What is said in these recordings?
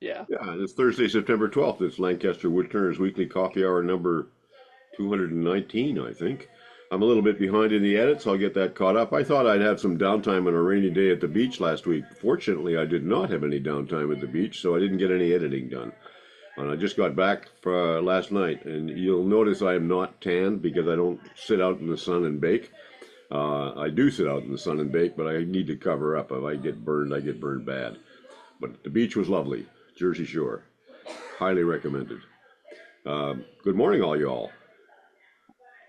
Yeah. Yeah, it's Thursday, September 12th. It's Lancaster Woodturners Weekly Coffee Hour number 219, I think. I'm a little bit behind in the edit, so I'll get that caught up. I thought I'd have some downtime on a rainy day at the beach last week. Fortunately, I did not have any downtime at the beach, so I didn't get any editing done. And I just got back for, last night, and you'll notice I am not tanned because I don't sit out in the sun and bake. I do sit out in the sun and bake, but I need to cover up. If I get burned bad. But the beach was lovely, Jersey Shore. Highly recommended. Good morning, all y'all.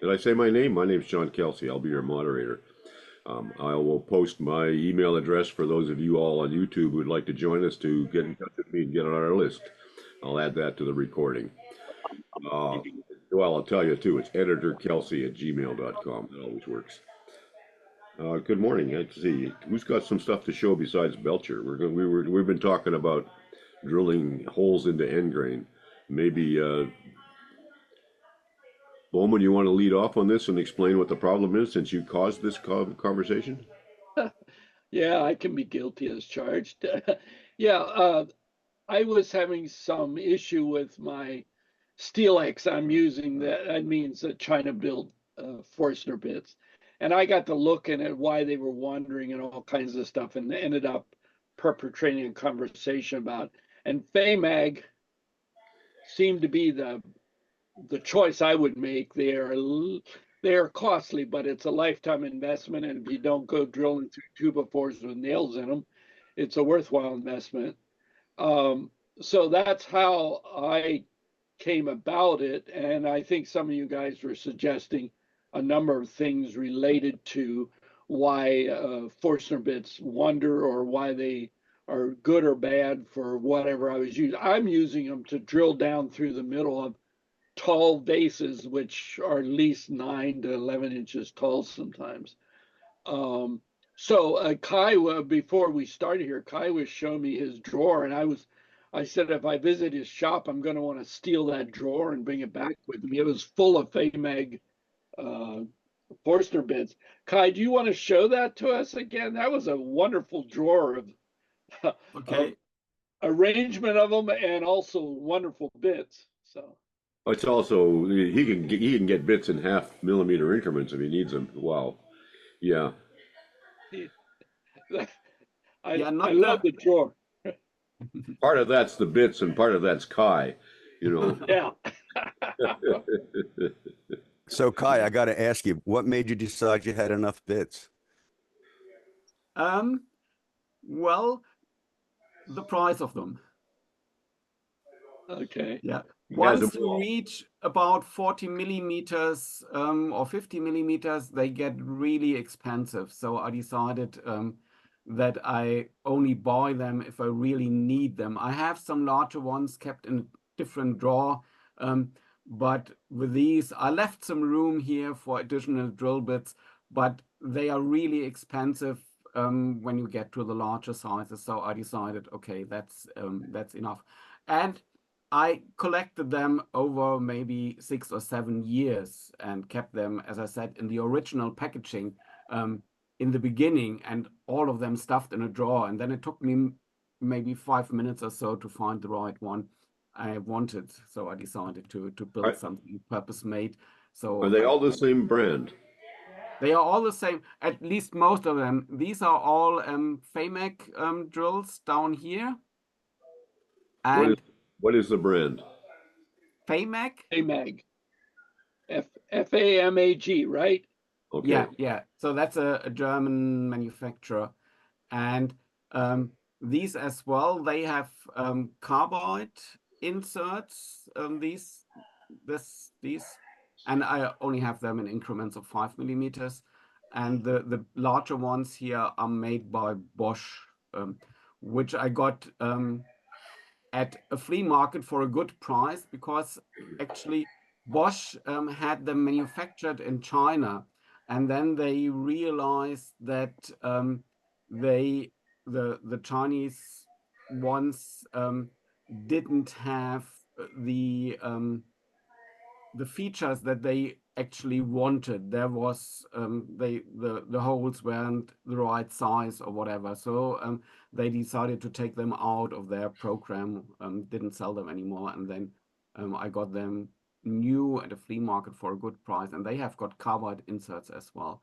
Did I say my name? My name's John Kelsey. I'll be your moderator. I will post my email address for those of you all on YouTube who'd like to join us to get in touch with me and get on our list. I'll add that to the recording. Well, I'll tell you too, it's editorkelsey@gmail.com. That always works. Good morning. Let's see, who's got some stuff to show besides Belcher? We've been talking about drilling holes into endgrain. Maybe Bowman, you want to lead off on this and explain what the problem is since you caused this conversation? Yeah, I can be guilty as charged. Yeah, I was having some issue with my Steel-X I'm using. That means China built Forstner bits. And I got to looking at why they were wandering and all kinds of stuff and ended up perpetrating a conversation about. And Famag seemed to be the choice I would make. They are costly, but it's a lifetime investment. And if you don't go drilling through 2x4s with nails in them, it's a worthwhile investment. So that's how I came about it. And I think some of you guys were suggesting a number of things related to why Forstner bits wander or why they are good or bad for whatever I was using. I'm using them to drill down through the middle of tall vases, which are at least 9 to 11 inches tall sometimes. So Kai, before we started here, Kai was showing me his drawer, and I said if I visit his shop, I'm going to want to steal that drawer and bring it back with me. It was full of Famag uh, Forstner bits. Kai, do you want to show that to us again? That was a wonderful drawer of Okay. arrangement of them and also wonderful bits. So. It's also he can get bits in half-millimeter increments if he needs them. Wow. Yeah. I Yeah, I not love the the drawer. Part of that's the bits and part of that's Kai, you know. Yeah. So Kai, I got to ask you, what made you decide you had enough bits? um well, the price of them. Okay. Yeah. He has them Once you all. reach about 40 millimeters or 50 millimeters, they get really expensive. So I decided that I only buy them if I really need them. I have some larger ones kept in a different drawer, but with these, I left some room here for additional drill bits, but they are really expensive when you get to the larger sizes. So I decided, okay, that's enough. And I collected them over maybe 6 or 7 years and kept them, as I said, in the original packaging in the beginning, and all of them stuffed in a drawer. And then it took me maybe 5 minutes or so to find the right one I wanted. So I decided to build Are, something purpose made. are So they all the same brand? they are all the same, at least most of them. These are all Famag drills down here. What is And what is the brand? Famag. Famag. Famag, right? Okay. Yeah. So that's a German manufacturer. And these as well, they have carbide inserts, these, and I only have them in increments of 5 millimeters. And the larger ones here are made by Bosch, which I got at a flea market for a good price, because actually Bosch had them manufactured in China, and then they realized that the Chinese ones didn't have the features that they actually wanted. There was the holes weren't the right size or whatever, so they decided to take them out of their program, didn't sell them anymore, and then I got them new at a flea market for a good price, and they have got carbide inserts as well.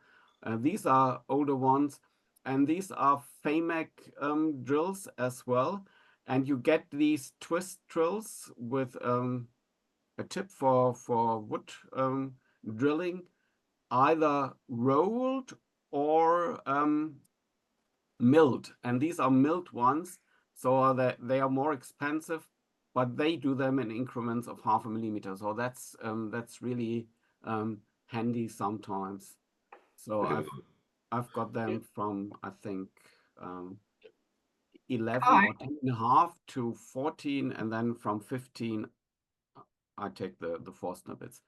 These are older ones, and these are Famag drills as well, and you get these twist drills with a tip for wood drilling, either rolled or milled, and these are milled ones, so that they are more expensive, but they do them in increments of 0.5 millimeter. So that's really handy sometimes. So I've got them from, I think, 11 or 10.5 to 14, and then from 15 I take the Forstner bits.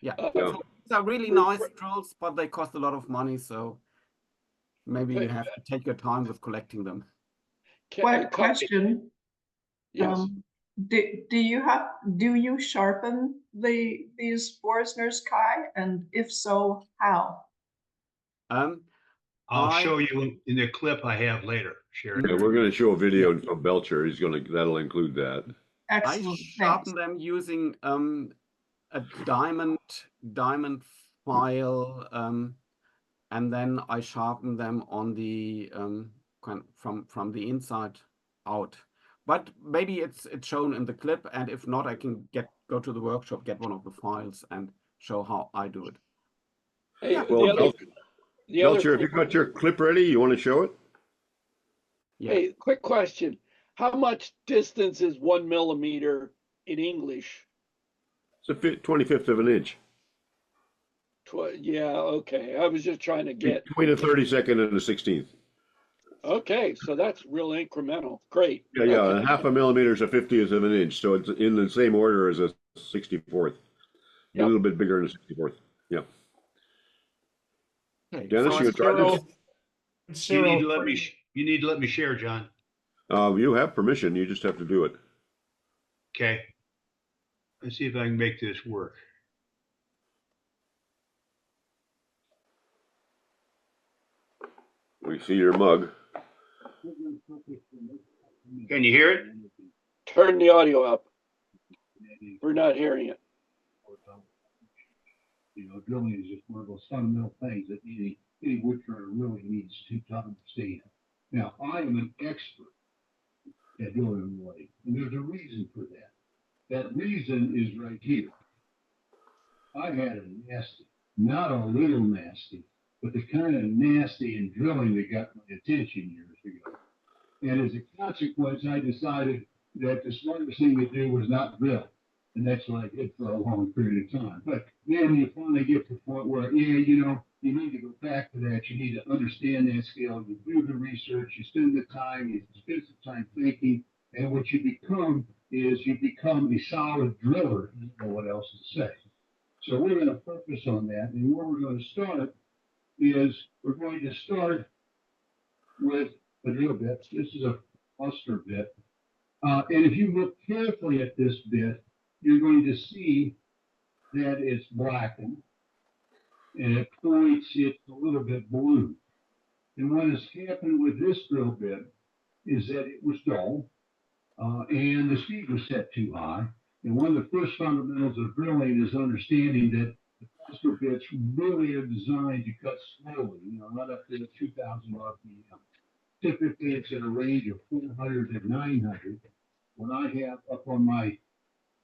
Yeah, so these are really nice drills, but they cost a lot of money, so maybe you have to take your time with collecting them. Question. Yes. Do you sharpen these Forstner's, Kai? And if so, how? I'll show you in the clip I have later, Sherry. Yeah, we're going to show a video from Belcher. That'll include that. Excellent. I sharpen them using a diamond file, and then I sharpen them on the from the inside out. But maybe it's shown in the clip, and if not, I can go to the workshop, get one of the files, and show how I do it. Hey, Yeah. Well, Belcher, if you got your clip ready, you want to show it? Yeah. Hey, quick question. How much distance is 1 millimeter in English? It's a 25th of an inch. Yeah, okay. I was just trying to get. Between a 32nd and a 16th. Okay, so that's real incremental. Great. Yeah, okay. 0.5 millimeter is a 50th of an inch, so it's in the same order as a 64th. A little bit bigger than a 64th. Yeah. Okay. Dennis, So you try this? You need to let me share, John. You have permission. You just have to do it. Okay. Let's see if I can make this work. We see your mug. Can you hear it? Turn the audio up. We're not hearing it. Drilling is just one of those fundamental things that any woodturner really needs to understand. Now, I am an expert at drilling and welding, and there's a reason for that. That reason is right here. I had a nasty, not a little nasty, but the kind of nasty in drilling that got my attention years ago. And as a consequence, I decided that the smartest thing to do was not drill. And that's what I did for a long period of time. But then you finally get to the point where, you need to go back to that. You need to understand that skill. You do the research, you spend the time, you spend some time thinking, and what you become is a solid driller. You don't know what else to say. So we're going to focus on that. And where we're going to start is we're going to start with a drill bit. This is a Forstner bit. And if you look carefully at this bit, you're going to see that it's blackened, and at points it's a little bit blue. And what has happened with this drill bit is that it was dull, and the speed was set too high. And one of the first fundamentals of drilling is understanding that the Forstner bits really are designed to cut slowly, not up to 2,000 RPM. Typically, it's in a range of 400 to 900. What I have up on my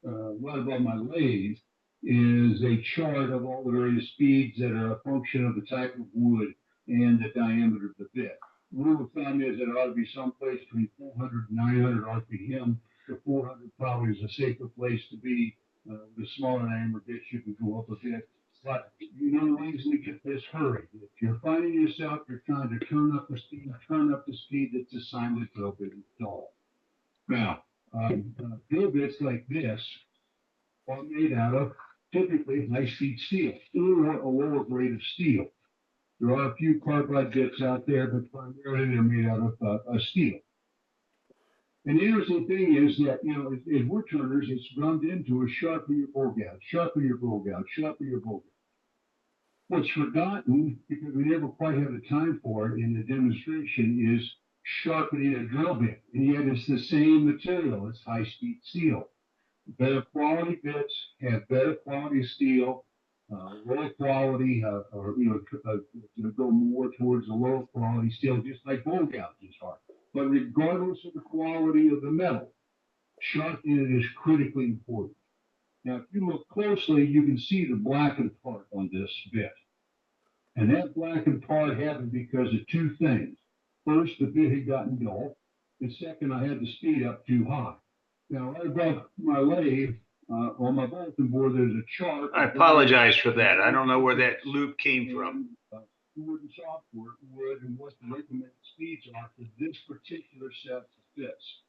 right above my lathe is a chart of all the various speeds that are a function of the type of wood and the diameter of the bit. The rule of thumb is that it ought to be someplace between 400 and 900 RPM. The 400 probably is a safer place to be. The smaller diameter bits, you can go up a bit. But you don't easily get this hurry. If you're finding yourself, you're trying to turn up the speed, that's a sign that drill bit is dull. Now, drill bits like this are made out of typically high-speed steel, or a lower grade of steel. There are a few carbide bits out there, but primarily they're made out of steel. And the interesting thing is that, you know, in woodturners, it's drummed into a sharpen your bow gouge, sharpen your bow gouge, sharpen your bow gouge. What's forgotten, because we never quite have the time for it in the demonstration, is sharpening a drill bit. And yet it's the same material, it's high-speed steel. Better quality bits have better quality steel, lower quality, or, you know, go more towards the lower quality steel, just like bow gouges are. But regardless of the quality of the metal, sharpening it is critically important. Now, if you look closely, you can see the blackened part on this bit. And that blackened part happened because of two things. First, the bit had gotten dull. And second, I had the speed up too high. Now, right above my lathe, on my bulletin board, there's a chart. I apologize for that. I don't know where that loop came from. Wood and software, wood, and what the recommended speeds are for this particular set of bits.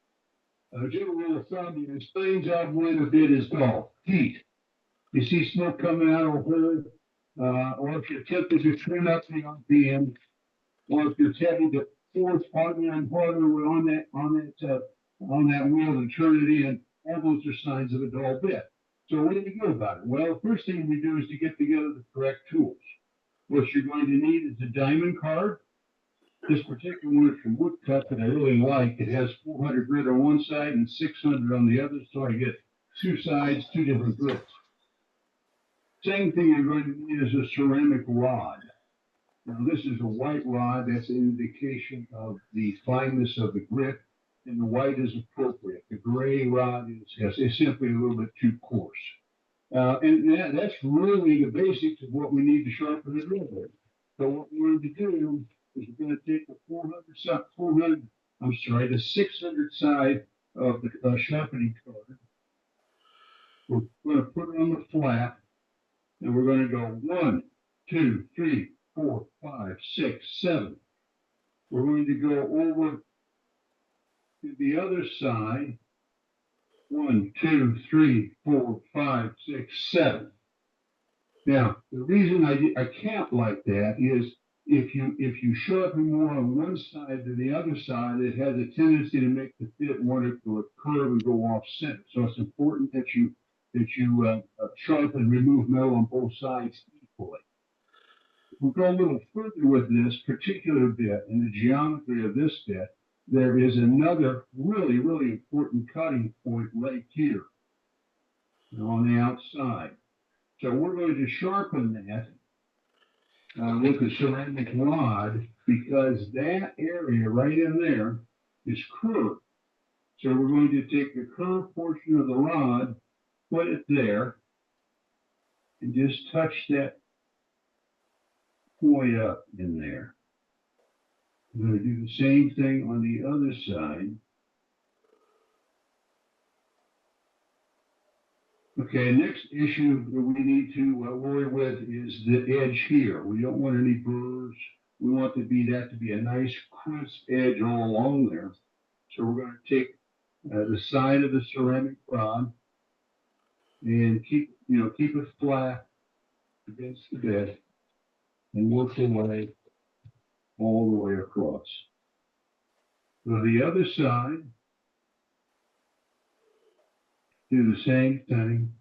General rule of thumb is things out when a bit is dull. Heat. You see smoke coming out of a hole, or if you're tempted to turn up the RPM, or if you're tempted to force harder and harder on that wheel and turn it in, all those are signs of a dull bit. So what do we do about it? Well, the first thing we do is to get together the correct tools. What you're going to need is a diamond card. This particular one is from Woodcut that I really like. It has 400 grit on one side and 600 on the other, so I get two sides, two different grits. Same thing you're going to need is a ceramic rod. Now, this is a white rod. That's an indication of the fineness of the grit, and the white is appropriate. The gray rod is simply a little bit too coarse. And that's really the basics of what we need to sharpen the drill bit. So what we're going to do is we're going to take the 600 side of the sharpening card. We're going to put it on the flat, and we're going to go 1, 2, 3, 4, 5, 6, 7. We're going to go over to the other side. 1, 2, 3, 4, 5, 6, 7. Now, the reason I count like that is if you sharpen more on one side than the other side, it has a tendency to make the bit want to curve and go off center. So it's important that you sharpen and remove metal on both sides equally. We'll go a little further with this particular bit and the geometry of this bit. There is another really, really important cutting point right here on the outside. So we're going to sharpen that with the ceramic rod because that area right in there is curved. So we're going to take the curved portion of the rod, put it there, and just touch that point up in there. We're going to do the same thing on the other side. Okay, next issue that we need to worry with is the edge here. We don't want any burrs. We want that to be a nice crisp edge all along there. So we're going to take the side of the ceramic rod and keep it flat against the bed and work the way all the way across. So the other side, do the same thing.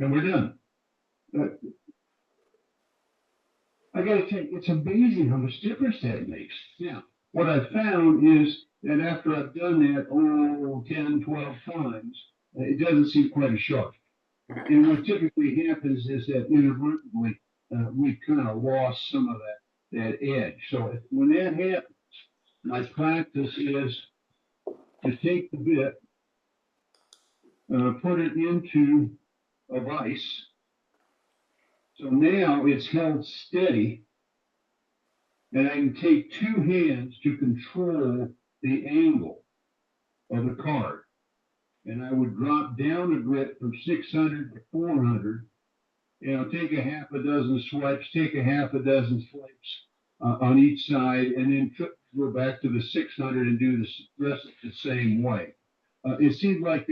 And we're done. I got to tell you, it's amazing how much difference that makes. Now, what I found is that after I've done that 10, 12 times, it doesn't seem quite as sharp. And what typically happens is that inadvertently, we've kind of lost some of that edge. So when that happens, my practice is to take the bit, put it into a vise. So now it's held steady, and I can take two hands to control the angle of the card. And I would drop down a grit from 600 to 400. Take a half a dozen swipes, take a half a dozen swipes on each side, and then go back to the 600 and do the rest the same way. It seems like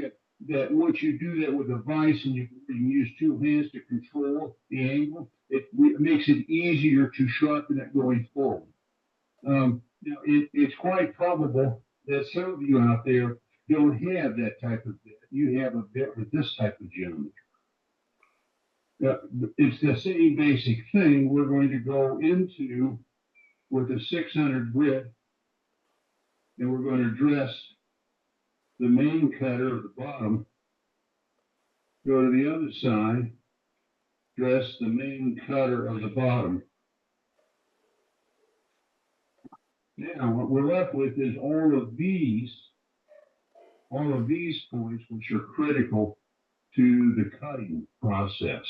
that once you do that with a vise and you can use two hands to control the angle, it makes it easier to sharpen it going forward. Now, it's quite probable that some of you out there don't have that type of bit. You have a bit with this type of geometry. It's the same basic thing. We're going to go into with a 600 grit, and we're going to dress the main cutter of the bottom, go to the other side, dress the main cutter of the bottom. Now, what we're left with is all of these points, which are critical to the cutting process.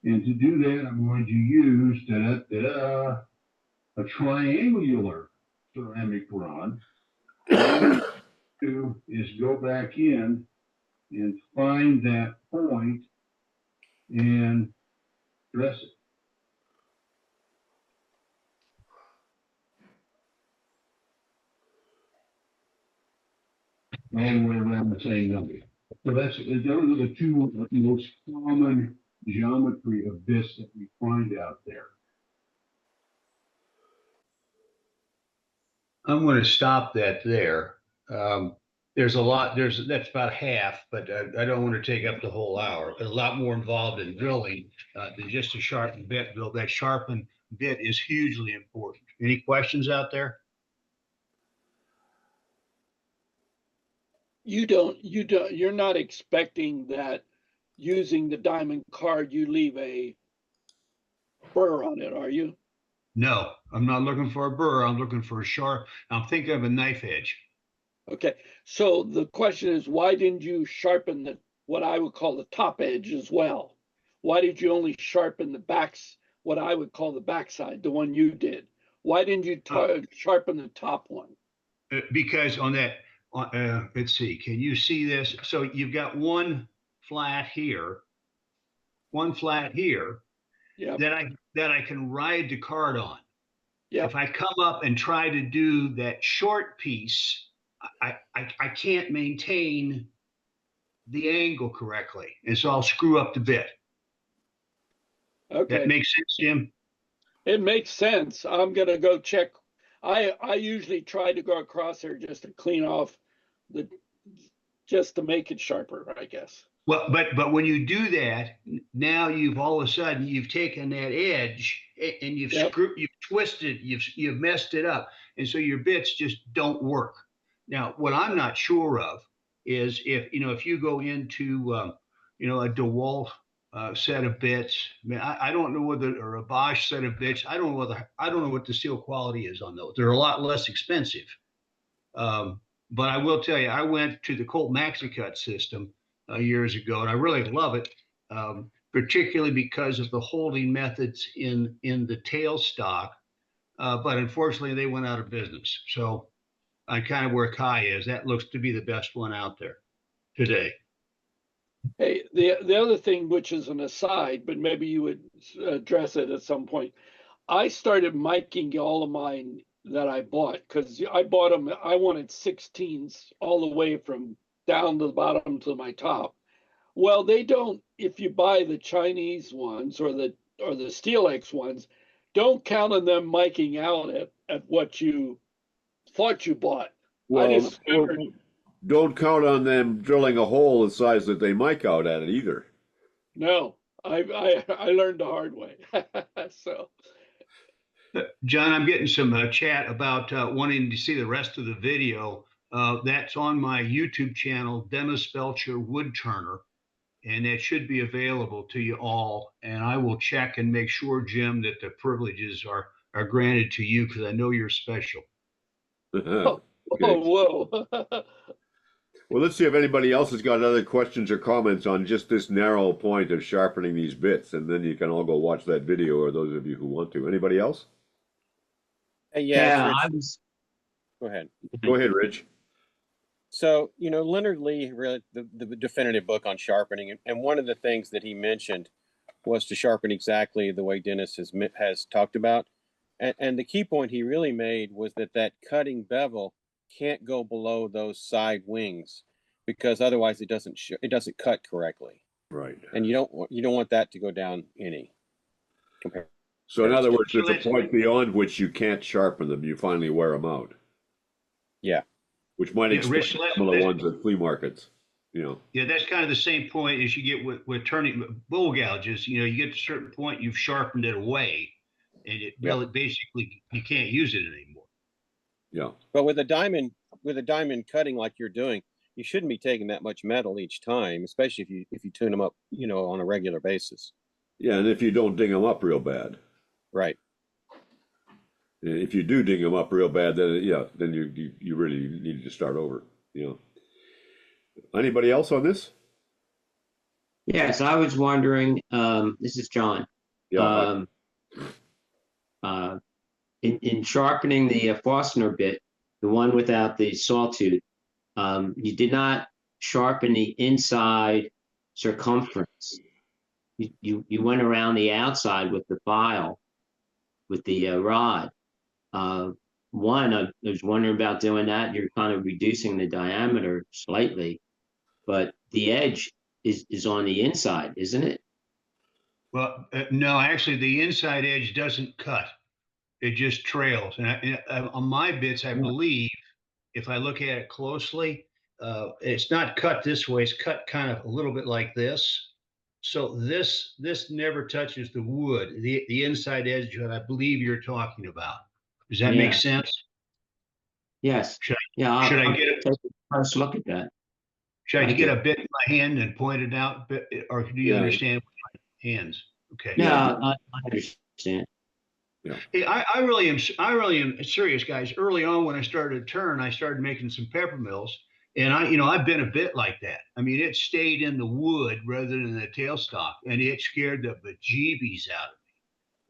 And to do that, I'm going to use a triangular ceramic rod. What I'm going to do is go back in and find that point and dress it. All the way around the same number. So those are the two most common geometry of bits that we find out there. I'm going to stop that there. There's a lot, that's about half, but I don't want to take up the whole hour. There's a lot more involved in drilling than just a sharpened bit. Bill, that sharpened bit is hugely important. Any questions out there? You're not expecting that using the diamond card, you leave a burr on it, are you? No, I'm not looking for a burr. I'm looking for a sharp. I'm thinking of a knife edge. Okay, so the question is, why didn't you sharpen what I would call the top edge as well? Why did you only sharpen the backs, what I would call the backside, the one you did? Why didn't you sharpen the top one? Because on that, let's see, can you see this? So you've got one flat here Yep. that I can ride the card on. Yep. If I come up and try to do that short piece, I can't maintain the angle correctly, and so I'll screw up the bit. Okay. That makes sense, Jim? It makes sense. I'm gonna go check. I usually try to go across there just to clean off just to make it sharper, I guess. Well, but when you do that, now you've all of a sudden you've taken that edge and you've you've twisted, you've messed it up, and so your bits just don't work. Now, what I'm not sure of is if you go into a DeWalt set of bits. I mean, I don't know whether, or a Bosch set of bits. I don't know what the steel quality is on those. They're a lot less expensive. But I will tell you, I went to the Colt MaxiCut system years ago, and I really love it, particularly because of the holding methods in the tail stock. But unfortunately, they went out of business. So I kind of where Kai is. That looks to be the best one out there today. Hey, the other thing, which is an aside, but maybe you would address it at some point. I started miking all of mine that I bought because I bought them. I wanted 16s all the way from down to the bottom to my top. Well, they don't. If you buy the Chinese ones or the Steelex ones, don't count on them miking out at what you thought you bought. Well, I discovered. Don't count on them drilling a hole the size that they mic out at it either. No, I learned the hard way. So. John, I'm getting some chat about wanting to see the rest of the video. That's on my YouTube channel, Dennis Belcher Woodturner, and that should be available to you all. And I will check and make sure, Jim, that the privileges are granted to you because I know you're special. Oh, whoa. Well, let's see if anybody else has got other questions or comments on just this narrow point of sharpening these bits, and then you can all go watch that video, or those of you who want to. Anybody else? Yeah, go ahead. Go ahead, Rich. So, Leonard Lee read the definitive book on sharpening, and one of the things that he mentioned was to sharpen exactly the way Dennis has talked about. And the key point he really made was that cutting bevel can't go below those side wings because otherwise it doesn't cut correctly. Right. And you don't want that to go down any. So in other words, there's a let's- point beyond which you can't sharpen them. You finally wear them out, Yeah. which might Yeah, explain Rich, some of the ones at flea markets. You know. Yeah, that's kind of the same point as you get with turning bull gouges. You know, you get to a certain point, you've sharpened it away, and it Yeah. really basically you can't use it anymore. Yeah. But with a diamond cutting like you're doing, you shouldn't be taking that much metal each time, especially if you tune them up, you know, on a regular basis. Yeah, and if you don't ding them up real bad. Right. If you do ding them up real bad, then then you really need to start over. You know. Anybody else on this? Yes, I was wondering, this is John. Yeah. In sharpening the Forstner bit, the one without the sawtooth, you did not sharpen the inside circumference. You went around the outside with the file, with the rod. One, I was wondering about doing that. You're kind of reducing the diameter slightly, but the edge is on the inside, isn't it? Well, no, actually, the inside edge doesn't cut; it just trails. And on my bits, I believe, if I look at it closely, it's not cut this way. It's cut kind of a little bit like this. So this never touches the wood, the inside edge that I believe you're talking about. Does that make sense? Yes. Should Yeah. I I'll get take a first look at that. Should I Thank get you. a bit in my hand and point it out, or do you Yeah. understand with my hands? Okay. Yeah, I understand. Yeah. Hey, I really am serious, guys. Early on, when I started to turn, I started making some pepper mills, and I've been a bit like that. I mean, it stayed in the wood rather than the tailstock, and it scared the bejeebies out of me.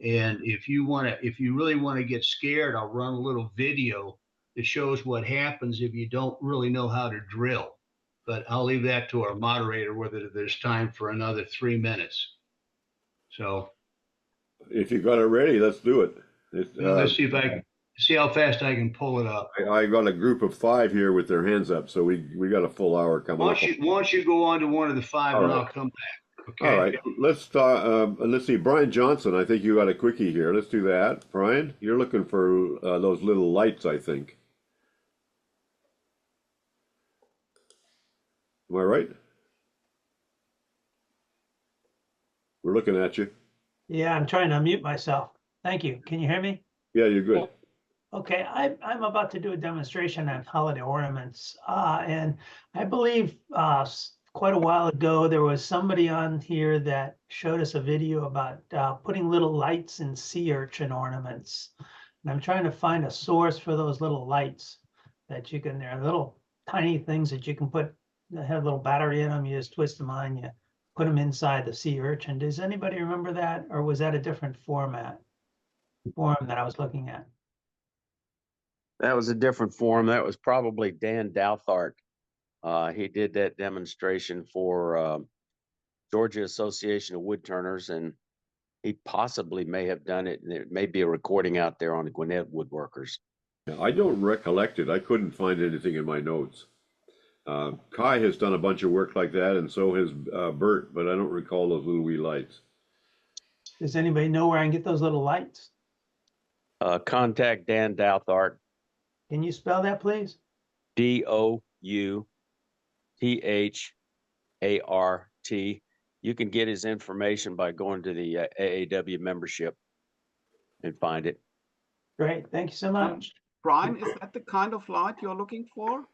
And if you really want to get scared, I'll run a little video that shows what happens if you don't really know how to drill. But I'll leave that to our moderator, whether there's time for another 3 minutes. So If you got it ready, let's do it. let's see if I can see how fast I can pull it up. I got a group of 5 here with their hands up, so we got a full hour coming up. Why don't you go on to one of the 5 All and right. I'll come back. Okay. All right, let's start. Let's see, Brian Johnson. I think you got a quickie here. Let's do that. Brian, you're looking for those little lights, I think. Am I right? We're looking at you. Yeah, I'm trying to unmute myself. Thank you. Can you hear me? Yeah, you're good. Okay, I'm about to do a demonstration on holiday ornaments. And I believe quite a while ago, there was somebody on here that showed us a video about putting little lights in sea urchin ornaments. And I'm trying to find a source for those little lights that you can, they're little tiny things that you can put, that have a little battery in them. You just twist them on, you put them inside the sea urchin. Does anybody remember that? Or was that a different form that I was looking at? That was a different form. That was probably Dan Doughart. He did that demonstration for Georgia Association of Woodturners, and he possibly may have done it. There may be a recording out there on the Gwinnett Woodworkers. I don't recollect it. I couldn't find anything in my notes. Kai has done a bunch of work like that, and so has Bert, but I don't recall those little wee lights. Does anybody know where I can get those little lights? Contact Dan Doughart. Can you spell that, please? Douthart. You can get his information by going to the AAW membership and find it. Great, thank you so much. Brian, is that the kind of light you're looking for?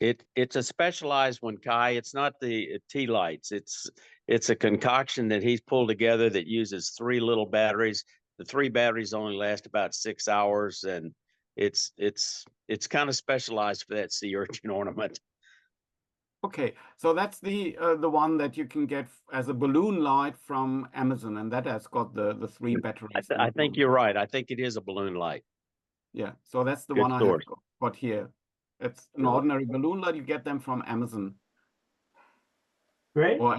It's a specialized one, Kai. It's not the tea lights. It's a concoction that he's pulled together that uses 3 little batteries. The 3 batteries only last about 6 hours, and it's kind of specialized for that sea urchin ornament. Okay, so that's the one that you can get as a balloon light from Amazon, and that has got the 3 batteries. I think you're right. I think it is a balloon light. Yeah, so that's the Good one I source. have got here. It's an ordinary balloon light. You get them from Amazon. Great. Or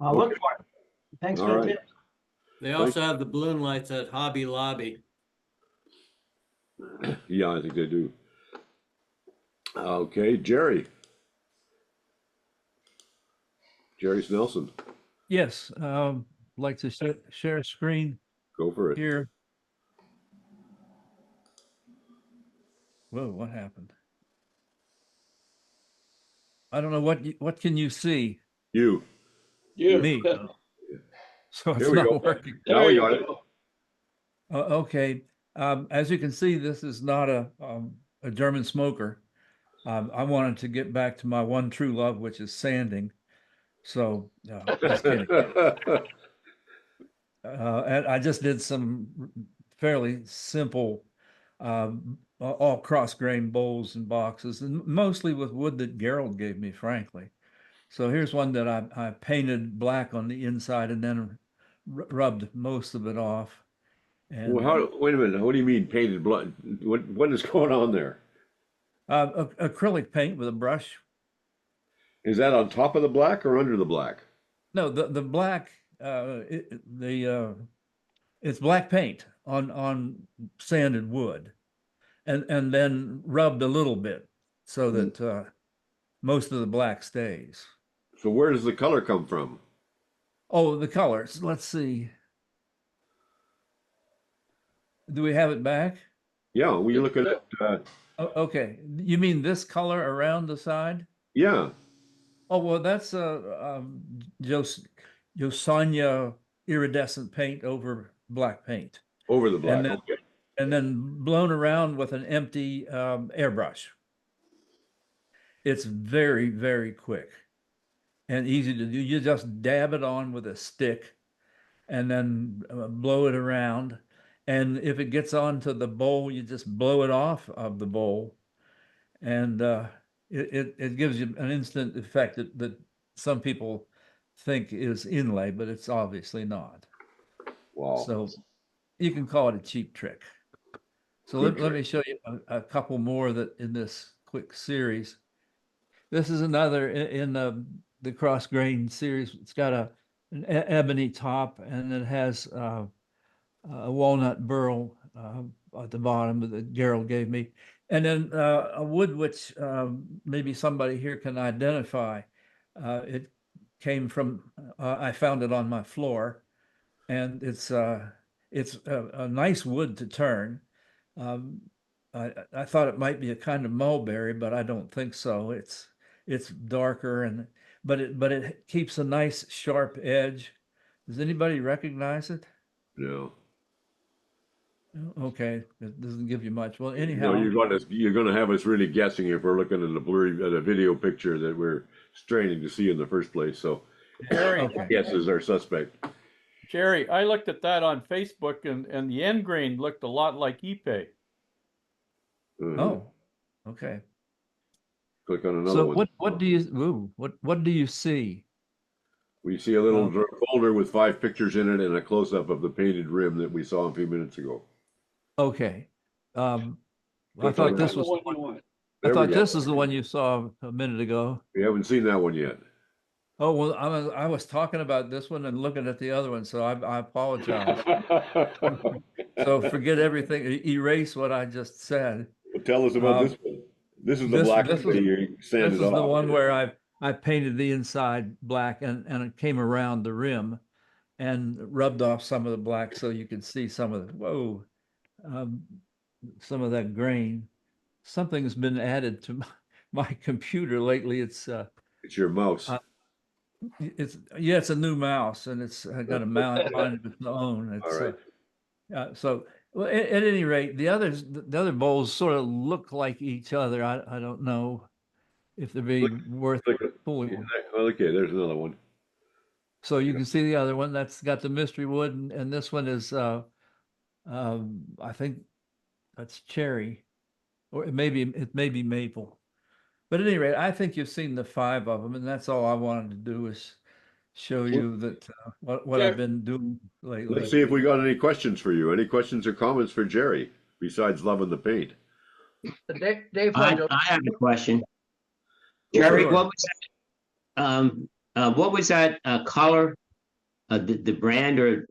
I'll look for it. Thanks for the tip. They also have the balloon lights at Hobby Lobby. Yeah, I think they do. Okay, Gerry Snelson. Yes. like to share screen Go for it. here. Whoa, what happened? I don't know what can you see? You. Me. So it's not working. Now we got it. Okay. As you can see, this is not a German smoker. I wanted to get back to my one true love, which is sanding. So just kidding. And I just did some fairly simple, all cross grain bowls and boxes, and mostly with wood that Gerald gave me, frankly. So here's one that I painted black on the inside and then rubbed most of it off. And Well, wait a minute. What do you mean painted blood? What is going on there? Acrylic paint with a brush. Is that on top of the black or under the black? No, the black, it's black paint on sanded wood, and then rubbed a little bit so that most of the black stays. So where does the color come from? Oh, the colors. Let's see. Do we have it back? Yeah, we look at it. Okay, you mean this color around the side? Yeah. Oh well, that's Sonja iridescent paint over black paint. Over the black. And then, okay. And then blown around with an empty airbrush. It's very, very quick and easy to do. You just dab it on with a stick and then blow it around. And if it gets onto the bowl, you just blow it off of the bowl. And it gives you an instant effect that some people think is inlay, but it's obviously not. Wow. So you can call it a cheap trick. So let me show you a couple more that in this quick series. This is another in the cross grain series. It's got an ebony top, and it has a walnut burl at the bottom that Gerald gave me. And then a wood which maybe somebody here can identify. It came from, I found it on my floor, and it's a nice wood to turn. I thought it might be a kind of mulberry, but I don't think so. It's darker, but it keeps a nice sharp edge. Does anybody recognize it? No. Okay, it doesn't give you much. Well, anyhow, No, you're gonna have us really guessing if we're looking at the video picture that we're straining to see in the first place. So Gerry, guesses are suspect. Gerry, I looked at that on Facebook, and the end grain looked a lot like Ipe. Oh, okay. Click on another So one. what do you see? We see a little folder with 5 pictures in it and a close up of the painted rim that we saw a few minutes ago. Okay. I thought this was the one. I thought this is the one you saw a minute ago. We haven't seen that one yet. Oh, well, I was talking about this one and looking at the other one, so I apologize. So forget everything, erase what I just said. Well, tell us about this one. This is the black that you sanded off. This is the one where I painted the inside black and it came around the rim and rubbed off some of the black so you could see some of the, some of that grain. Something's been added to my computer lately. It's your mouse. It's a new mouse, and it's got a mind of its own. It's, all right. So well, at any rate, the other bowls sort of look like each other. I don't know if they're being worth pulling. Okay, there's another one. So you can see the other one that's got the mystery wood, and this one is I think that's cherry, or it may be maple. But at any rate, I think you've seen the 5 of them, and that's all I wanted to do is show you that what I've been doing lately. Let's see if we got any questions for you. Any questions or comments for Gerry besides loving the paint? Dave, I have a question. Gerry, what was that color? The brand or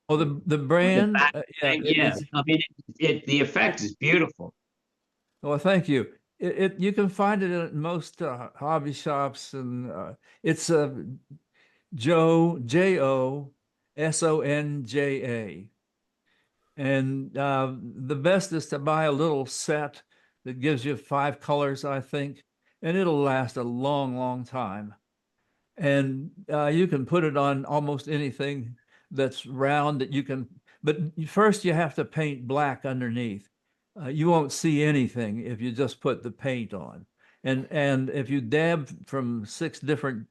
the brand? Yeah, I mean, the effect is beautiful. Well, thank you. You can find it at most hobby shops, and it's J-O Sonja. And the best is to buy a little set that gives you 5 colors, I think, and it'll last a long, long time. And you can put it on almost anything that's round that you can, but first you have to paint black underneath. You won't see anything if you just put the paint on. And if you dab from 6 different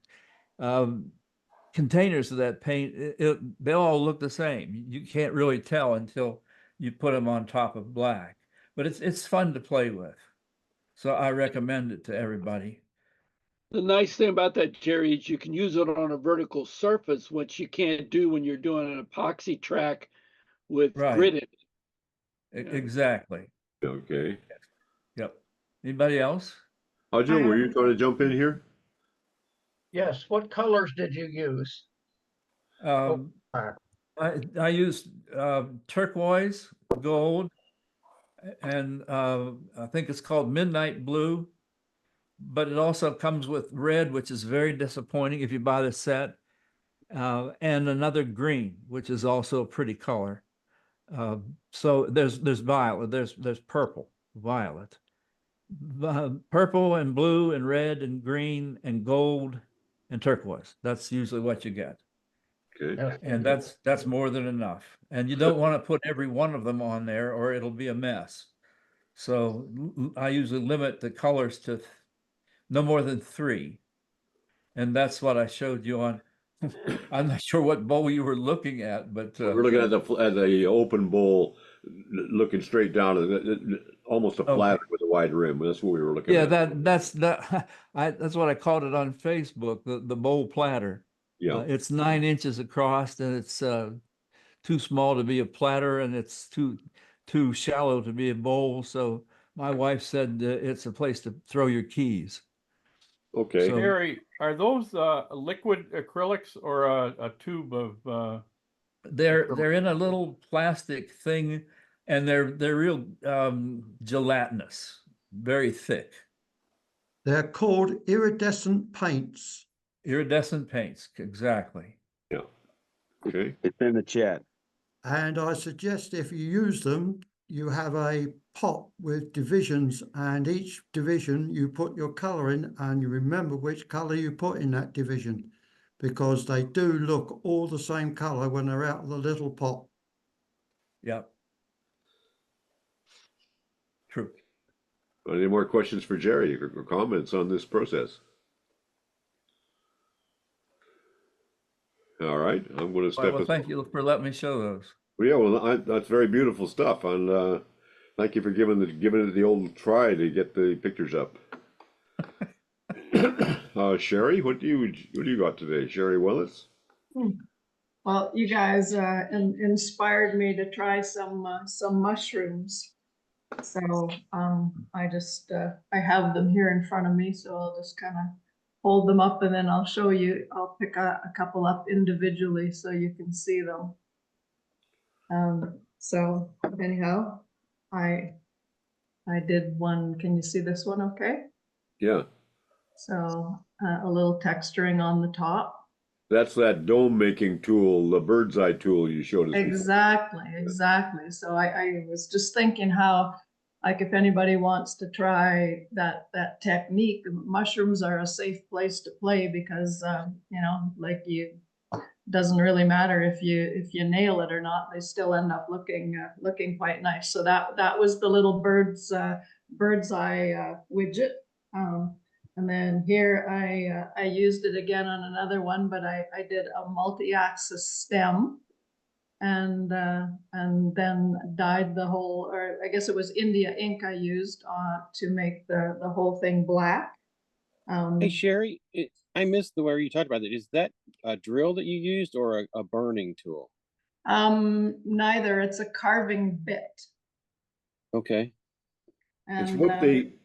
containers of that paint, they'll all look the same. You can't really tell until you put them on top of black, but it's fun to play with. So I recommend it to everybody. The nice thing about that, Gerry, is you can use it on a vertical surface, which you can't do when you're doing an epoxy track with grit in it. Exactly. Okay. Yep. Anybody else? Joe, were you trying to jump in here? Yes. What colors did you use? I used turquoise, gold, and I think it's called midnight blue, but it also comes with red, which is very disappointing if you buy the set, and another green, which is also a pretty color. So there's violet, there's purple, violet, purple and blue and red and green and gold and turquoise. That's usually what you get. Okay. And that's more than enough. And you don't want to put every one of them on there or it'll be a mess. So I usually limit the colors to no more than 3. And that's what I showed you on. I'm not sure what bowl you were looking at, but we're looking at the open bowl, looking straight down, almost a platter with a wide rim. That's what we were looking at. Yeah, that's what I called it on Facebook, the bowl platter. Yeah, it's 9 inches across, and it's too small to be a platter, and it's too shallow to be a bowl. So my wife said it's a place to throw your keys. Okay. So, Gerry, are those liquid acrylics or a tube of? They're in a little plastic thing, and they're real gelatinous, very thick. They're called iridescent paints. Iridescent paints, exactly. Yeah. Okay. It's in the chat. And I suggest if you use them, you have a pot with divisions, and each division you put your color in, and you remember which color you put in that division, because they do look all the same color when they're out of the little pot. Yep. True. Any more questions for Gerry or comments on this process? All right, I'm going to step. Well, thank you for letting me show those. Well, yeah, well, that's very beautiful stuff, and thank you for giving it the old try to get the pictures up. Sherry, what do you got today, Sherry Willets? Well, you guys inspired me to try some mushrooms. So I have them here in front of me, so I'll just kind of hold them up and then I'll show you. I'll pick a couple up individually so you can see them. So anyhow, I did one. Can you see this one okay? Yeah. So a little texturing on the top. That's that dome making tool, the bird's eye tool you showed us. Exactly. So I was just thinking how, like, if anybody wants to try that technique, mushrooms are a safe place to play because like doesn't really matter if you nail it or not, they still end up looking quite nice. So that was the little bird's eye widget. And then here I used it again on another one, but I did a multi-axis stem and then dyed the whole, or I guess it was India ink I used to make the whole thing black. Hey, Sherry, I missed the way you talked about it. Is that a drill that you used or a burning tool? Neither. It's a carving bit. Okay. And,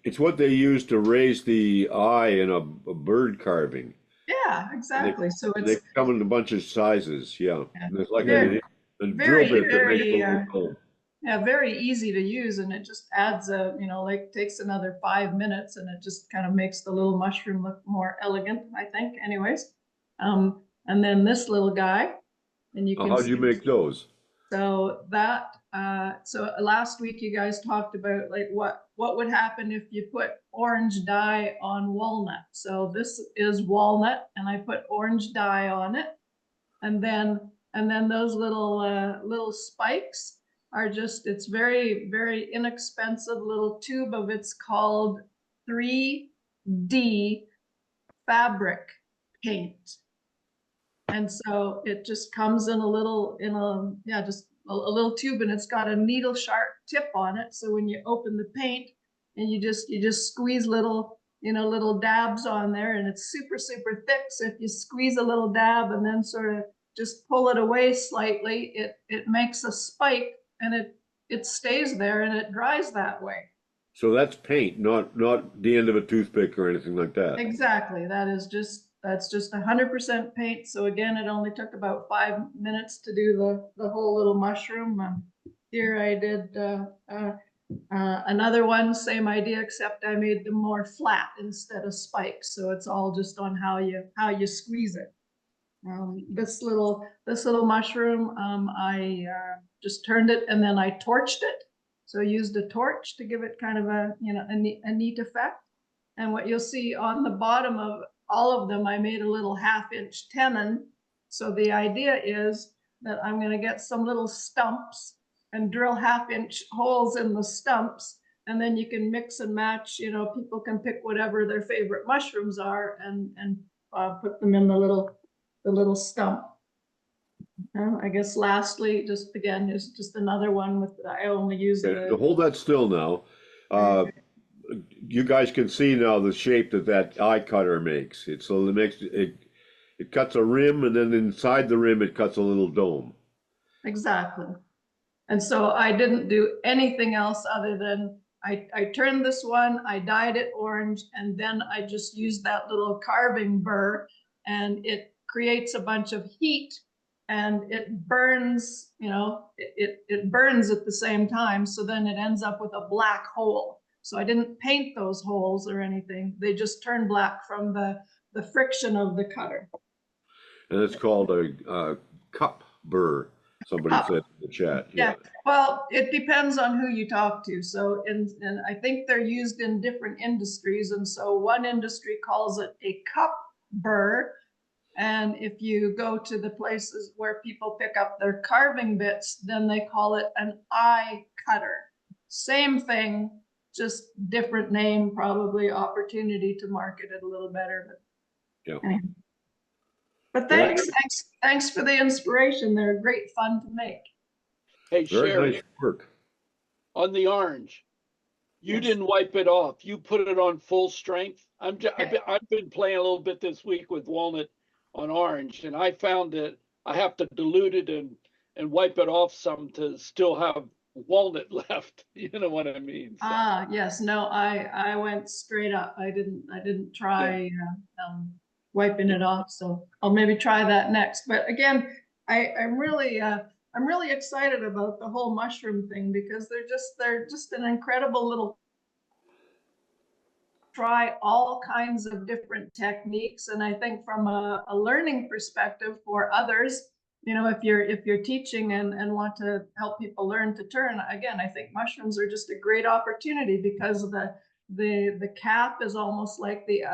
it's what they use to raise the eye in a bird carving. Yeah, exactly. So they come in a bunch of sizes. Yeah, it's like a drill bit that makes a little hole. Yeah, very easy to use, and it just adds like takes another 5 minutes, and it just kind of makes the little mushroom look more elegant, I think. Anyways, and then this little guy and you can How do you see. make those? So that, so last week you guys talked about like what would happen if you put orange dye on walnut. So this is walnut, and I put orange dye on it, and then those little spikes are just, it's very, very inexpensive little tube of, it's called 3D fabric paint. And so it just comes in a little, just a little tube, and it's got a needle sharp tip on it. So when you open the paint and you just squeeze little, little dabs on there, and it's super, super thick. So if you squeeze a little dab and then sort of just pull it away slightly, it makes a spike, and it stays there and it dries that way. So that's paint, not the end of a toothpick or anything like that. Exactly. That's just 100% paint. So again, it only took about 5 minutes to do the whole little mushroom. Here I did another one, same idea, except I made them more flat instead of spikes. So it's all just on how you squeeze it. This little mushroom, I just turned it and then I torched it. So I used a torch to give it kind of a neat effect. And what you'll see on the bottom of all of them, I made a little 1/2-inch tenon. So the idea is that I'm going to get some little stumps and drill 1/2-inch holes in the stumps, and then you can mix and match. People can pick whatever their favorite mushrooms are and put them in the little stump. I guess lastly, just again, is just another one with, I only use to hold that still now. You guys can see now the shape that eye cutter makes. It cuts a rim, and then inside the rim it cuts a little dome. Exactly. And so I didn't do anything else other than I turned this one, I dyed it orange, and then I just used that little carving burr, and it creates a bunch of heat, and it burns, it burns at the same time. So then it ends up with a black hole. So I didn't paint those holes or anything. They just turn black from the friction of the cutter. And it's called a cup burr. Somebody said in the chat. Yeah. Well, it depends on who you talk to. So, and I think they're used in different industries. And so one industry calls it a cup burr. And if you go to the places where people pick up their carving bits, then they call it an eye cutter. Same thing, just different name, probably opportunity to market it a little better. But yeah. Anyway. But thanks for the inspiration. They're great fun to make. Hey, Very Sherry, nice work. On the orange, you didn't wipe it off. You put it on full strength. I've been playing a little bit this week with walnut on orange, and I found that I have to dilute it and wipe it off some to still have walnut left. You know what I mean? So. Yes. No, I went straight up. I didn't try wiping it off. So I'll maybe try that next. But again, I'm really excited about the whole mushroom thing, because they're just an incredible little. Try all kinds of different techniques, and I think from a learning perspective for others, if you're teaching and want to help people learn to turn, again, I think mushrooms are just a great opportunity, because the cap is almost like the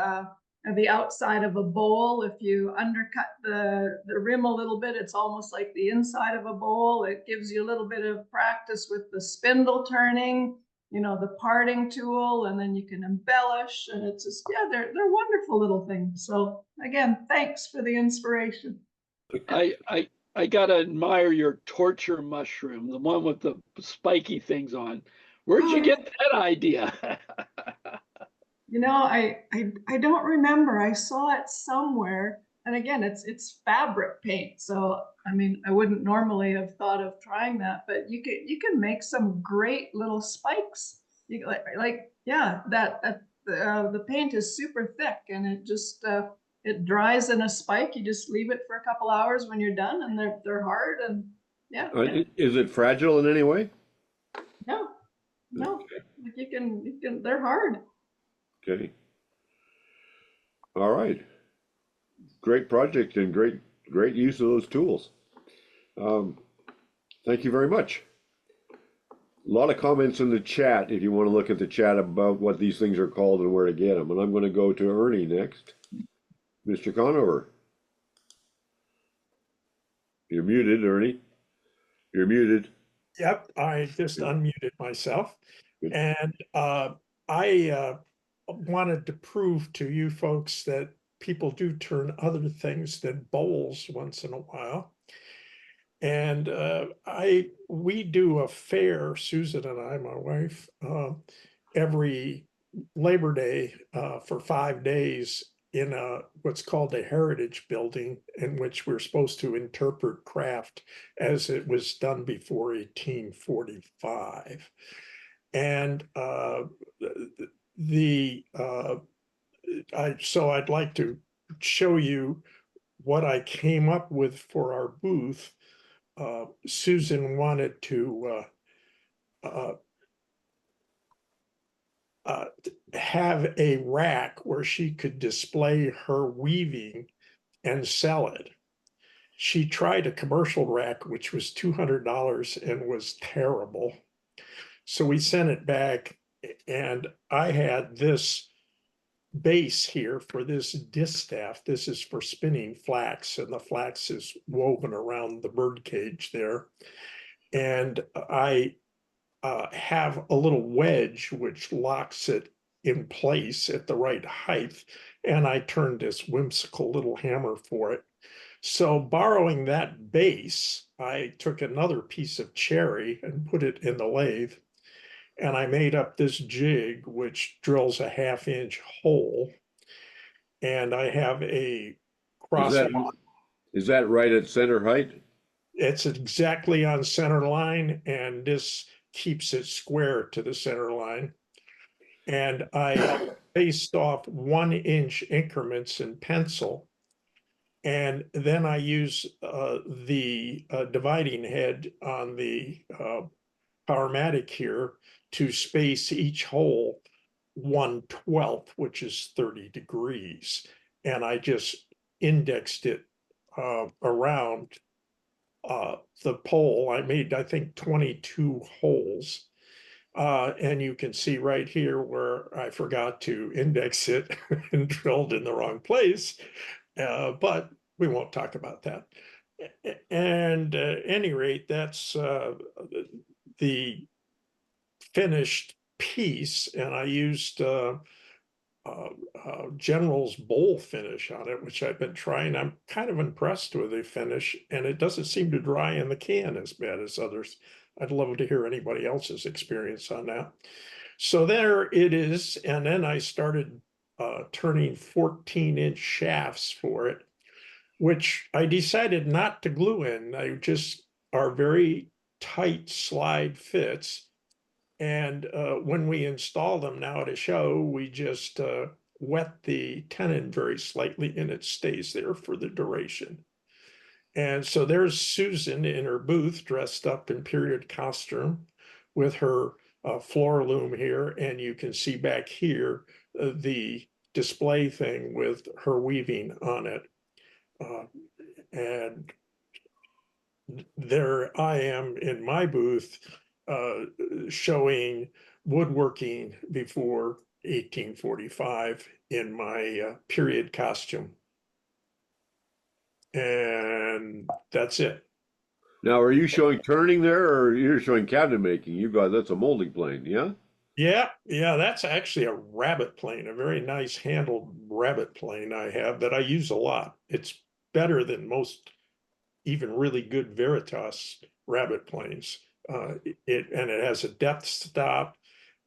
outside of a bowl. If you undercut the rim a little bit, it's almost like the inside of a bowl. It gives you a little bit of practice with the spindle turning, the parting tool, and then you can embellish, and it's just, they're wonderful little things. So again, thanks for the inspiration. I gotta admire your torture mushroom, the one with the spiky things on. Where'd you get that idea? I don't remember. I saw it somewhere, and again, it's fabric paint. So I mean, I wouldn't normally have thought of trying that, but you can make some great little spikes. The paint is super thick, and it just it dries in a spike. You just leave it for a couple hours when you're done, and they're hard, and Is it fragile in any way? No. Okay. You can. They're hard. Okay. All right. Great project and great use of those tools. Thank you very much. A lot of comments in the chat if you want to look at the chat about what these things are called and where to get them. And I'm going to go to Ernie next. Mr. Conover. You're muted, Ernie. You're muted. Yep, I just unmuted myself. Good. And I wanted to prove to you folks that people do turn other things than bowls once in a while. And we do a fair, Susan and I, my wife, every Labor Day for 5 days in what's called a heritage building, in which we're supposed to interpret craft as it was done before 1845. And so I'd like to show you what I came up with for our booth. Susan wanted to have a rack where she could display her weaving and sell it. She tried a commercial rack, which was $200 and was terrible. So we sent it back, and I had this base here for this distaff. This is for spinning flax, and the flax is woven around the bird cage there. And I have a little wedge which locks it in place at the right height, and I turned this whimsical little hammer for it. So borrowing that base, I took another piece of cherry and put it in the lathe, and I made up this jig which drills a 1/2 inch hole, and I have a cross. Is that right at center height? It's exactly on center line, and this keeps it square to the center line. And I spaced off 1 inch increments in pencil. And then I use the dividing head on the Powermatic here to space each hole 1/12, which is 30 degrees. And I just indexed it around the pole. I made, I think, 22 holes. And you can see right here where I forgot to index it and drilled in the wrong place. But we won't talk about that. And at any rate, that's the finished piece. And I used General's bowl finish on it, which I've been trying. I'm kind of impressed with the finish, and it doesn't seem to dry in the can as bad as others. I'd love to hear anybody else's experience on that. So there it is. And then I started turning 14-inch shafts for it, which I decided not to glue in. They just are very tight slide fits. And when we install them now at a show, we just wet the tenon very slightly, and it stays there for the duration. And so there's Susan in her booth dressed up in period costume with her floor loom here. And you can see back here the display thing with her weaving on it. And there I am in my booth showing woodworking before 1845 in my period costume. And that's it. Now, are you showing turning there, or you're showing cabinet making? You got, that's a molding plane, yeah? Yeah, that's actually a rabbit plane, a very nice handled rabbit plane I have that I use a lot. It's better than most even really good Veritas rabbit planes. It has a depth stop.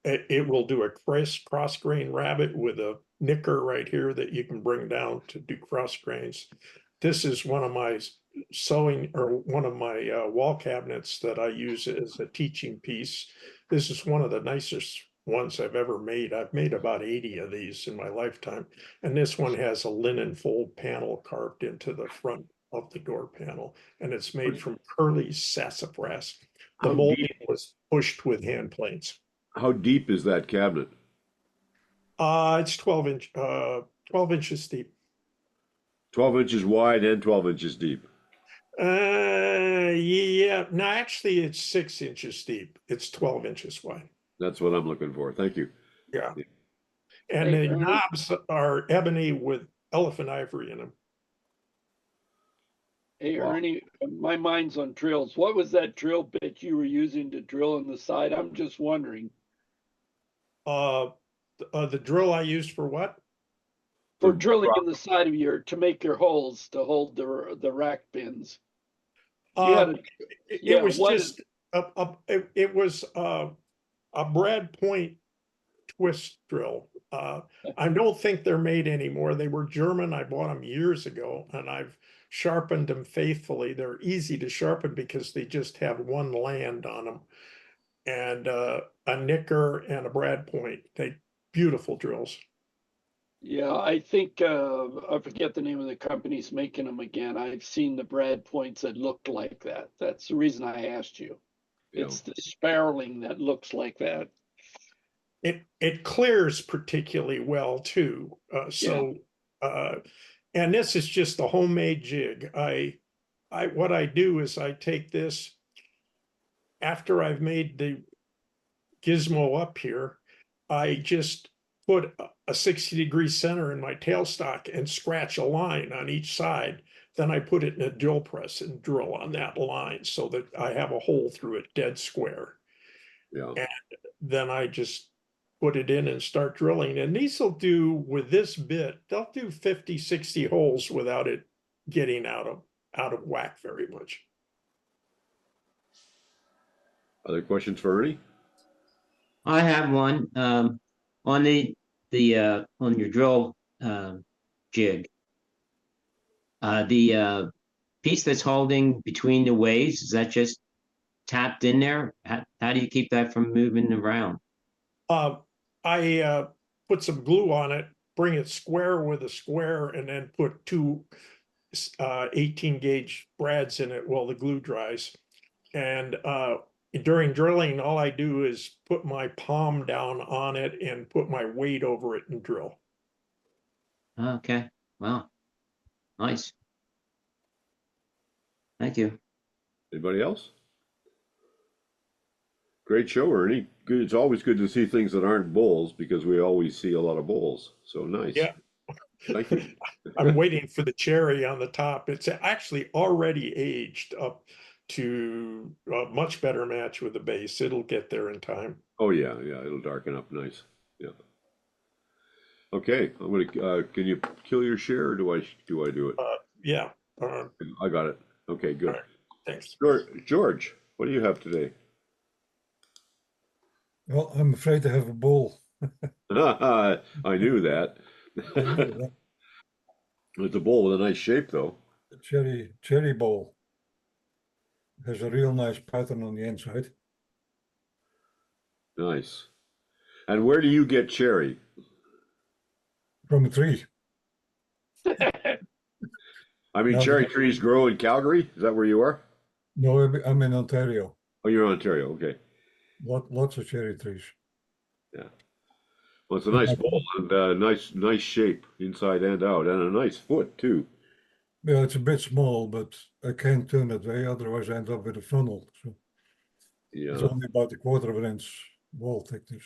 It will do a cross grain rabbit with a nicker right here that you can bring down to do cross grains. This is one of my sewing, or one of my wall cabinets that I use as a teaching piece. This is one of the nicest ones I've ever made. I've made about 80 of these in my lifetime. And this one has a linen fold panel carved into the front of the door panel, and it's made from curly sassafras. The molding was pushed with hand planes. How deep is that cabinet? It's 12 inches deep. 12 inches wide and 12 inches deep. Yeah, no, actually it's 6 inches deep. It's 12 inches wide. That's what I'm looking for. Thank you. Yeah. And Hey, the Ernie. knobs are ebony with elephant ivory in them. Hey, Wow. Ernie, my mind's on drills. What was that drill bit you were using to drill in the side? I'm just wondering. The drill I used for what? For drilling in the side of to make your holes to hold the rack pins. You had It was just it was a Brad Point twist drill. I don't think they're made anymore. They were German. I bought them years ago, and I've sharpened them faithfully. They're easy to sharpen because they just have one land on them, and a nicker and a Brad Point. They beautiful drills. Yeah, I think I forget the name of the company's making them again. I've seen the Brad points that look like that. That's the reason I asked you. Yeah. It's the sparling that looks like that. It clears particularly well too. And this is just a homemade jig. What I do is I take this after I've made the gizmo up here. I just put a 60-degree center in my tailstock and scratch a line on each side. Then I put it in a drill press and drill on that line so that I have a hole through it dead square. Yeah. And then I just put it in and start drilling. And these will do, with this bit, they'll do 50, 60 holes without it getting out of whack very much. Other questions for Ernie? I have one on the on your drill jig. The piece that's holding between the waves, is that just tapped in there? How do you keep that from moving around? I put some glue on it, bring it square with a square, and then put two 18 gauge brads in it while the glue dries. And during drilling, all I do is put my palm down on it and put my weight over it and drill. Okay, wow, nice. Thank you. Anybody else? Great show, Ernie. Good. It's always good to see things that aren't bowls because we always see a lot of bowls. So nice. Yeah. Thank you. I'm waiting for the cherry on the top. It's actually already aged up to a much better match with the base. It'll get there in time. Oh yeah, yeah. It'll darken up nice. Yeah. Okay, I'm gonna. Can you kill your share, or do I do it? Yeah. I got it. Okay, good. Right, thanks. George, what do you have today? Well, I'm afraid I have a bowl. I knew that. It's a bowl with a nice shape, though. Cherry bowl. Has a real nice pattern on the inside. Nice. And where do you get cherry? From a tree. I mean, cherry trees grow in Calgary? Is that where you are? No, I'm in Ontario. Oh, you're in Ontario. Okay. Lots of cherry trees. Yeah. Well, it's a nice bowl and nice shape inside and out, and a nice foot too. Yeah, it's a bit small, but I can't turn it way, otherwise I end up with a funnel. So yeah, it's only about a quarter of an inch wall thickness.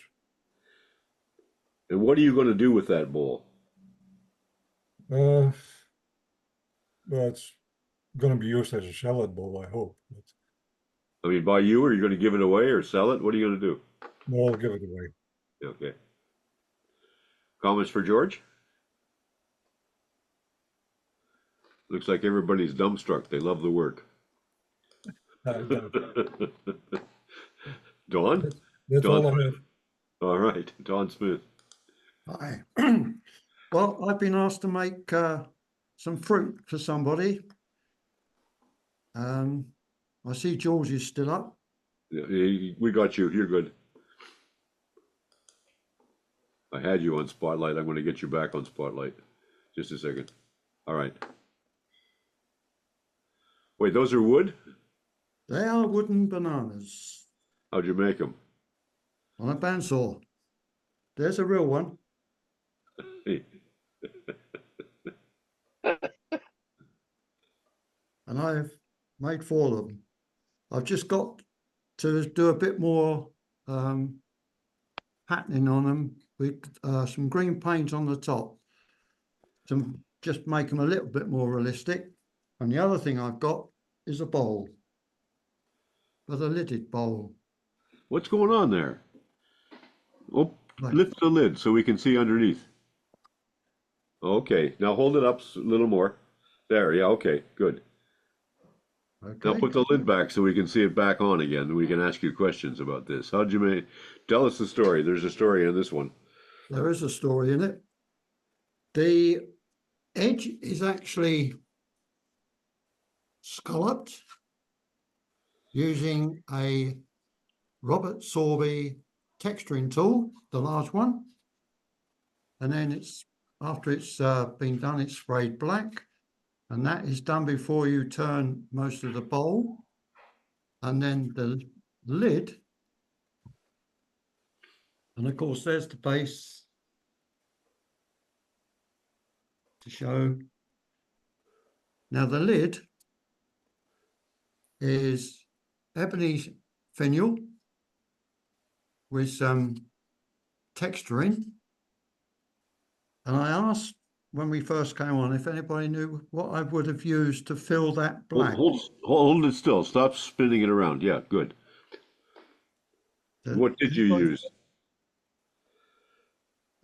And what are you going to do with that bowl? Well, it's going to be used as a salad bowl, I hope. But I mean, by you, or are you going to give it away or sell it? What are you going to do? no, I'll give it away. Okay. Comments for George? Looks like everybody's dumbstruck. They love the work. Don? That's all I have. All right, Don Smith. Hi. Well, I've been asked to make some fruit for somebody. I see George is still up. Yeah, we got you. You're good. I had you on Spotlight. I'm going to get you back on Spotlight. Just a second. All right. Wait, those are wood? They are wooden bananas. How'd you make them? On a bandsaw. There's a real one. And made 4 of them. I've just got to do a bit more patterning on them with some green paint on the top to just make them a little bit more realistic. And the other thing I've got is a bowl, but a lidded bowl. What's going on there? Oh, lift the lid so we can see underneath. Okay, now hold it up a little more. There, yeah, okay, good. Okay. Now put the lid back so we can see it back on again. We can ask you questions about this. How'd you make? Tell us the story. There's a story in this one. There is a story in it. The edge is actually scalloped using a Robert Sorby texturing tool, the large one. And then it's, after it's been done, it's sprayed black. And that is done before you turn most of the bowl. And then the lid. And of course, there's the base to show. Now the lid is ebony finial with some texturing. And I asked when we first came on if anybody knew what I would have used to fill that black. Hold it still. Stop spinning it around. Yeah, good. What did you use?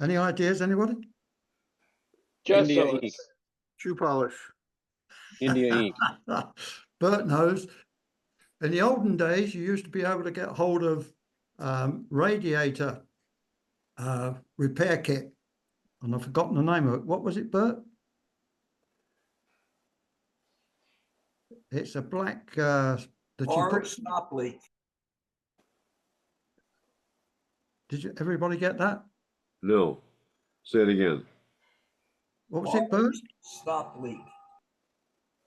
Any ideas, anybody? India ink. Shoe polish. India ink. Bert knows. In the olden days, you used to be able to get hold of radiator repair kit. And I've forgotten the name of it. What was it, Bert? It's a black that you put... stop leak. Did you everybody get that? No. Say it again. What was it, Bert? Stop leak.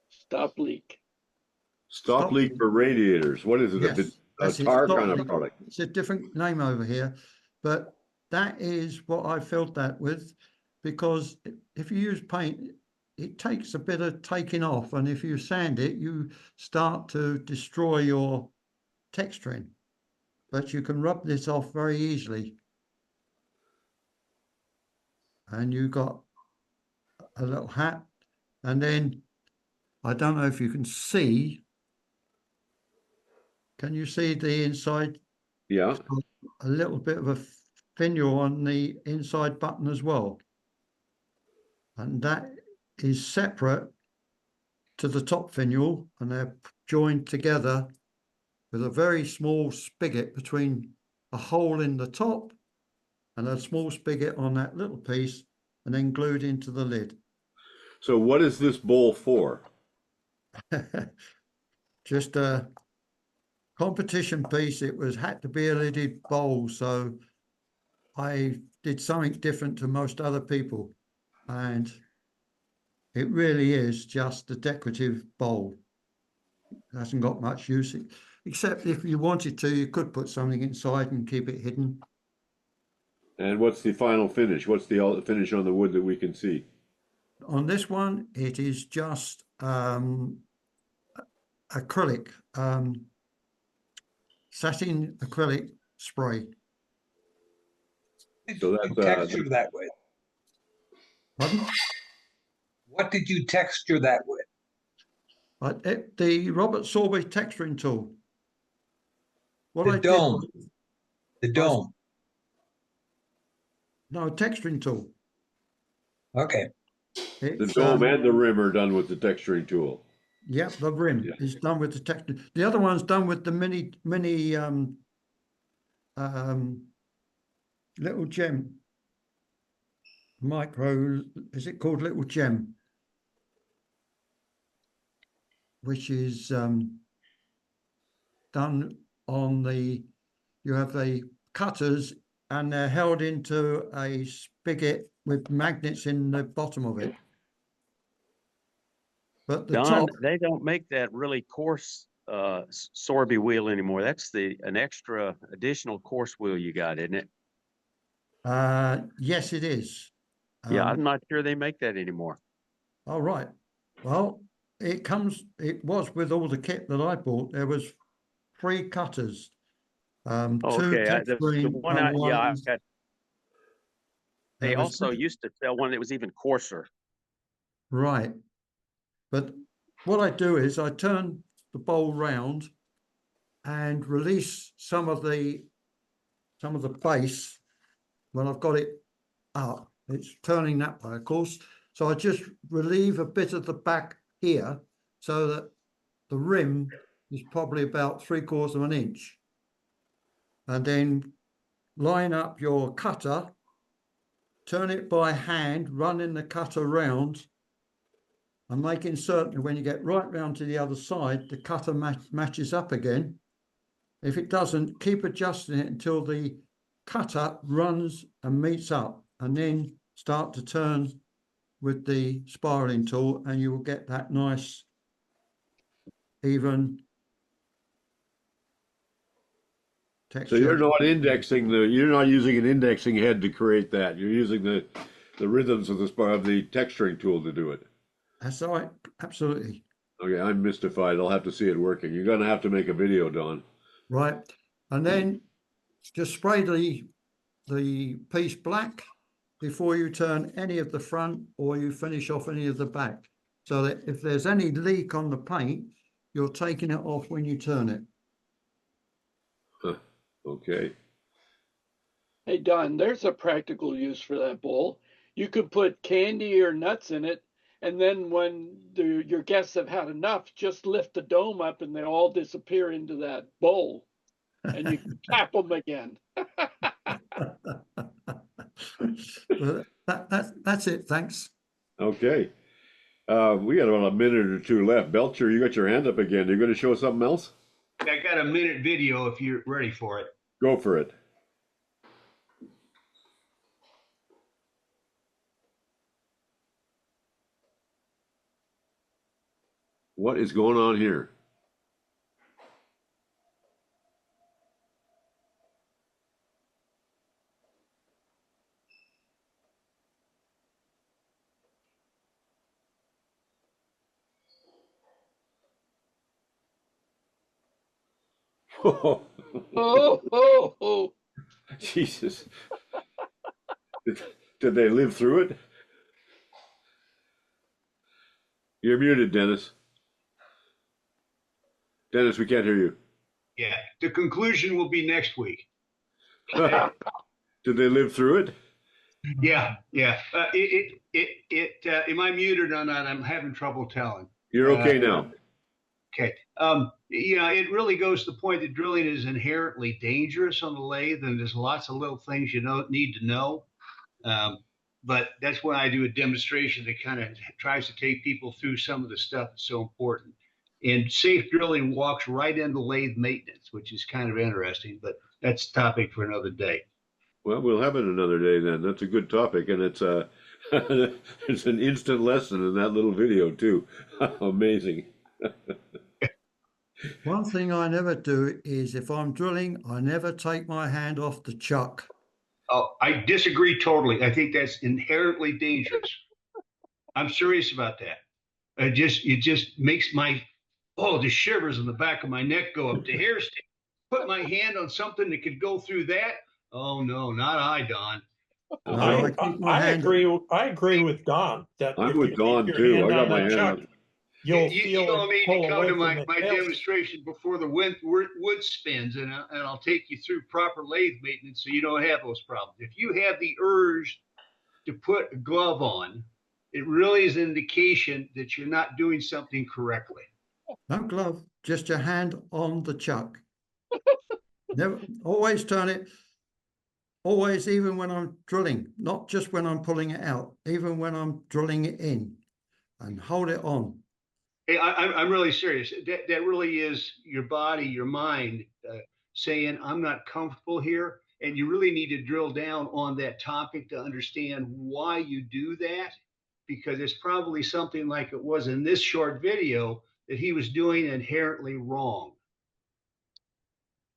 Stop leak. Stop leak for radiators. What is it? Yes, A tar kind of product. It's a different name over here, but that is what I filled that with, because if you use paint, it takes a bit of taking off, and if you sand it, you start to destroy your texturing. But you can rub this off very easily. And you got a little hat, and then I don't know if you can see. Can you see the inside? Yeah. A little bit of a finial on the inside button as well. And that is separate to the top finial, and they're joined together with a very small spigot between a hole in the top and a small spigot on that little piece, and then glued into the lid. So what is this bowl for? Just a competition piece. It had to be a lidded bowl, so I did something different to most other people, and it really is just a decorative bowl. It hasn't got much use, except if you wanted to, you could put something inside and keep it hidden. And what's the final finish? What's the finish on the wood that we can see? On this one, it is just acrylic, satin acrylic spray. So that's texture that with? Pardon? What did you texture that with? The Robert Sorby texturing tool. The dome. The dome. No, texturing tool. Okay. The dome and the rim are done with the texturing tool. Yep, the rim is done with the texture. The other one's done with the mini little gem micro. Is it called little gem? Which is done on the. You have the cutters, and they're held into a spigot with magnets in the bottom of it. But the Don, top, they don't make that really coarse Sorby wheel anymore. That's an extra additional coarse wheel you got, isn't it? yes, it is. Yeah, I'm not sure they make that anymore. All right. Well, it was with all the kit that I bought. There was 3 cutters, 2 Okay, the texturing one and I've got. They there was also used to sell one that was even coarser. right. But what I do is I turn the bowl round and release some of the base when I've got it up. It's turning that way, of course. So I just relieve a bit of the back here so that the rim is probably about 3/4 of an inch. And then line up your cutter, turn it by hand, running the cutter round and making certain when you get right round to the other side, the cutter matches up again. If it doesn't, keep adjusting it until the cutter runs and meets up, and then start to turn with the spiraling tool, and you will get that nice, even texture. So you're not you're not using an indexing head to create that. You're using the rhythms of the texturing tool to do it. That's right, absolutely. Okay, I'm mystified. I'll have to see it working. You're going to have to make a video, Don. Right, and then just spray the piece black before you turn any of the front or you finish off any of the back, so that if there's any leak on the paint, you're taking it off when you turn it. Huh. Okay. Hey, Don, there's a practical use for that bowl. You could put candy or nuts in it, and then when your guests have had enough, just lift the dome up and they all disappear into that bowl, and you can cap them again. That's it. Thanks. Okay. We got about a minute or two left. Belcher, you got your hand up again. You're going to show something else? I got a minute video if you're ready for it. Go for it. What is going on here? Oh, oh, oh. Jesus. Did they live through it? You're muted, Dennis. Dennis, we can't hear you. Yeah, the conclusion will be next week. Did they live through it? Yeah. Am I muted or not? I'm having trouble telling. You're okay now. Okay. It really goes to the point that drilling is inherently dangerous on the lathe, and there's lots of little things you don't need to know. But that's why I do a demonstration that kind of tries to take people through some of the stuff that's so important. And safe drilling walks right into lathe maintenance, which is kind of interesting, but that's a topic for another day. Well, we'll have it another day then. That's a good topic, and it's it's an instant lesson in that little video too. Amazing. One thing I never do is if I'm drilling, I never take my hand off the chuck. Oh, I disagree totally. I think that's inherently dangerous. I'm serious about that. It just makes the shivers in the back of my neck go up. The hair stick. Put my hand on something that could go through that. Oh no, not I, Don. I agree with Don. That I'm if with you Don keep your too. hand I got on my the hand chuck, on. You'll it need pull to come away to from my the tail. demonstration before the wood spins, and I'll take you through proper lathe maintenance so you don't have those problems. If you have the urge to put a glove on, it really is an indication that you're not doing something correctly. No glove, just your hand on the chuck. Never, always turn it. Always, even when I'm drilling, not just when I'm pulling it out, even when I'm drilling it in, and hold it on. Hey, I'm really serious. That really is your body, your mind saying, I'm not comfortable here. And you really need to drill down on that topic to understand why you do that, because it's probably something like it was in this short video that he was doing inherently wrong.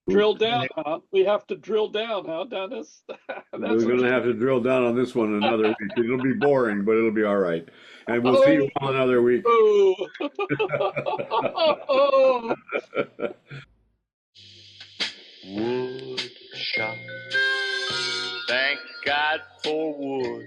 Drill down, huh? We have to drill down, huh, Dennis? We're going to have to drill down on this one another week. It'll be boring, but it'll be all right. And we'll see you all another week. Wood shop. Thank God for wood.